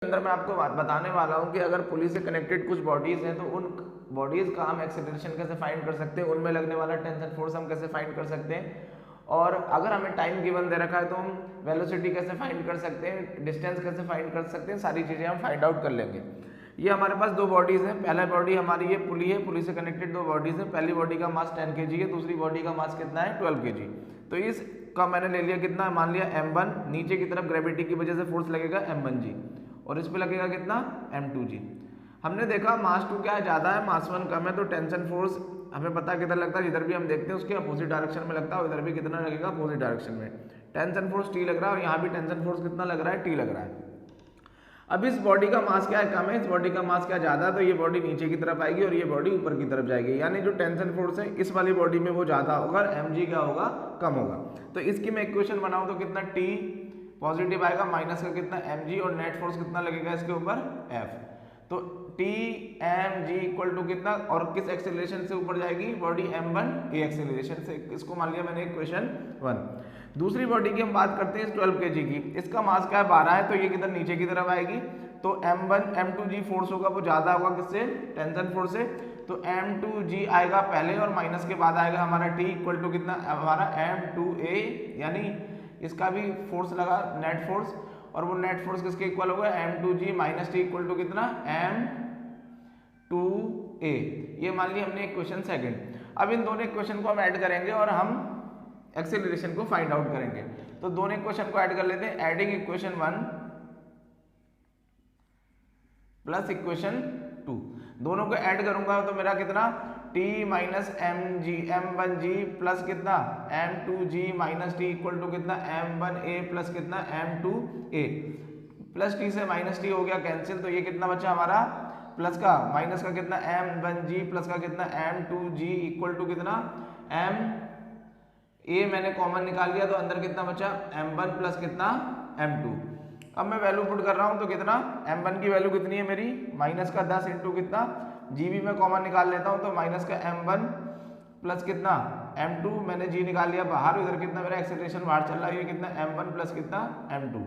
अंदर मैं आपको बताने वाला हूँ कि अगर पुली से कनेक्टेड कुछ बॉडीज हैं तो उन बॉडीज का हम एक्सेलरेशन कैसे फाइंड कर सकते हैं, उनमें लगने वाला टेंशन फोर्स हम कैसे फाइंड कर सकते हैं, और अगर हमें टाइम गिवन दे रखा है तो हम वेलोसिटी कैसे फाइंड कर सकते हैं, डिस्टेंस कैसे फाइंड कर सकते हैं, सारी चीज़ें हम फाइंड आउट कर लेंगे। ये हमारे पास दो बॉडीज हैं। पहला बॉडी हमारी ये पुली है, पुली से कनेक्टेड दो बॉडीज हैं। पहली बॉडी का मास 10 kg है, दूसरी बॉडी का मास कितना है 12 kg। तो इसका मैंने ले लिया कितना, मान लिया m1, नीचे की तरफ ग्रेविटी की वजह से फोर्स लगेगा m1g और इस पे लगेगा कितना m2g। हमने देखा मास 2 क्या है, ज़्यादा है, मास 1 कम है, तो टेंशन फोर्स हमें पता किधर लगता है, इधर भी हम देखते हैं उसके अपोजिट डायरेक्शन में लगता है, इधर भी कितना लगेगा अपोजिट डायरेक्शन में। टेंशन फोर्स T लग रहा है और यहाँ भी टेंशन फोर्स कितना लग रहा है, T लग रहा है। अब इस बॉडी का मास क्या है, कम है, इस बॉडी का मास क्या ज़्यादा है, तो ये बॉडी नीचे की तरफ आएगी और ये बॉडी ऊपर की तरफ जाएगी, यानी जो टेंशन फोर्स है इस वाली बॉडी में वो ज़्यादा होगा, mg क्या होगा, कम होगा। तो इसकी मैं इक्वेशन बनाऊँ तो कितना T पॉजिटिव आएगा, माइनस का कितना mg और नेट फोर्स कितना लगेगा इसके ऊपर F। तो T mg इक्वल टू कितना, और किस एक्सेलरेशन से ऊपर जाएगी बॉडी, m1 a एक्सेलरेशन से। इसको मान लिया मैंने इक्वेशन 1। दूसरी बॉडी की हम बात करते हैं 12 kg की, इसका मास क्या है 12 है, तो ये किधर नीचे की तरफ आएगी, तो m1 m2g फोर्स होगा वो ज़्यादा होगा किससे, टेंशन फोर्स से, तो m2g आएगा पहले और माइनस के बाद आएगा हमारा T इक्वल टू कितना, हमारा m2a, यानी इसका भी फोर्स लगा नेट फोर्स, और वो नेट फोर्स किसके इक्वल होगा, m2g minus T equal to कितना, m2a। ये मान लिया हमने इक्वेशन सेकंड। अब इन दोनों इक्वेशन को हम ऐड करेंगे और हम एक्सेलरेशन को फाइंड आउट करेंगे। तो दोनों इक्वेशन को ऐड कर लेते हैं, एडिंग इक्वेशन 1 प्लस इक्वेशन 2, दोनों को ऐड करूंगा तो मेरा कितना, T माइनस m1g प्लस कितना m2g minus T equal to कितना m1a प्लस कितना m2a, प्लस T से माइनस T हो गया कैंसिल, तो ये कितना बचा हमारा, प्लस का माइनस का कितना m1g प्लस का कितना m2g इक्वल टू कितना m a, मैंने कॉमन निकाल लिया तो अंदर कितना बचा m1 प्लस कितना m2। अब मैं वैल्यू पुट कर रहा हूं तो कितना, m1 की वैल्यू कितनी है मेरी, माइनस का 10 इंटू कितना g भी मैं कॉमन निकाल लेता हूं, तो माइनस का m1 प्लस कितना m2, मैंने g निकाल लिया बाहर, इधर कितना मेरा एक्सेलरेशन बाहर चल रहा है, ये कितना m1 प्लस कितना m2,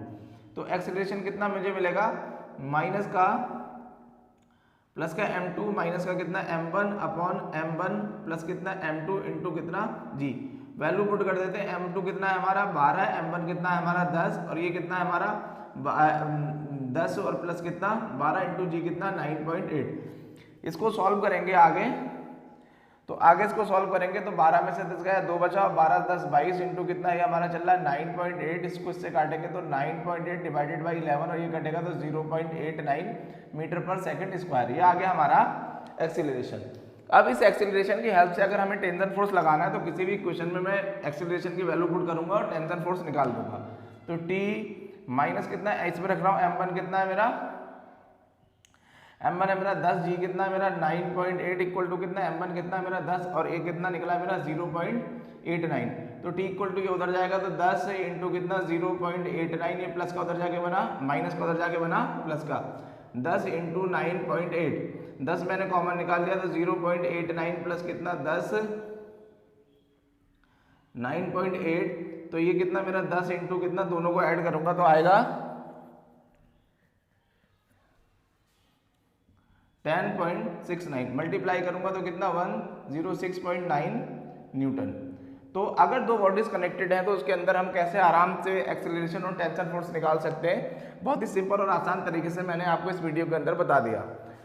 तो एक्सेलरेशन कितना मुझे मिलेगा, माइनस का प्लस का m2 माइनस का कितना m1 अपॉन m1 प्लस कितना m2 इंटू कितना g। वैल्यू पुट कर देते हैं, m2 कितना है हमारा 12, m1 कितना है हमारा 10, और ये कितना है हमारा 10 और प्लस कितना 12 इंटू जी कितना 9.8। इसको सॉल्व करेंगे आगे, तो आगे इसको सॉल्व करेंगे तो 12 में से 10 गया 2 बचा, 12 10 22 इंटू कितना ये हमारा चल रहा है 9.8, इसको इससे काटेंगे तो 9.8 डिवाइडेड बाई 11 और ये कटेगा तो 0.89 मीटर पर सेकंड स्क्वायर। ये आ गया हमारा एक्सीलरेशन। अब इस एक्सीलरेशन की हेल्प से अगर हमें टेंशन फोर्स लगाना है तो किसी भी क्वेश्चन में मैं एक्सीलरेशन की वैल्यू पुट करूंगा और टेंशन फोर्स निकाल दूंगा। तो T माइनस कितना है, इस पे रख रहा हूँ, m1 कितना है मेरा, m1 है मेरा 10, g कितना है मेरा 9.8 इक्वल टू कितना m1 कितना है मेरा 10 और a कितना निकला मेरा 0.89। तो t इक्वल टू ये उधर जाएगा तो 10 इंटू कितना 0.89, ये प्लस का उधर जाके बना, माइनस का उधर जाके बना प्लस का, 10 इंटू 9.8, 10 मैंने कॉमन निकाल लिया तो 0.89 प्लस कितना 10 9.8, तो ये कितना मेरा 10 इंटू कितना, दोनों को ऐड करूंगा तो आएगा 10.69, मल्टीप्लाई करूंगा तो कितना 106.9 न्यूटन। तो अगर दो बॉडीज कनेक्टेड हैं तो उसके अंदर हम कैसे आराम से एक्सेलरेशन और टेंशन फोर्स निकाल सकते हैं, बहुत ही सिंपल और आसान तरीके से मैंने आपको इस वीडियो के अंदर बता दिया।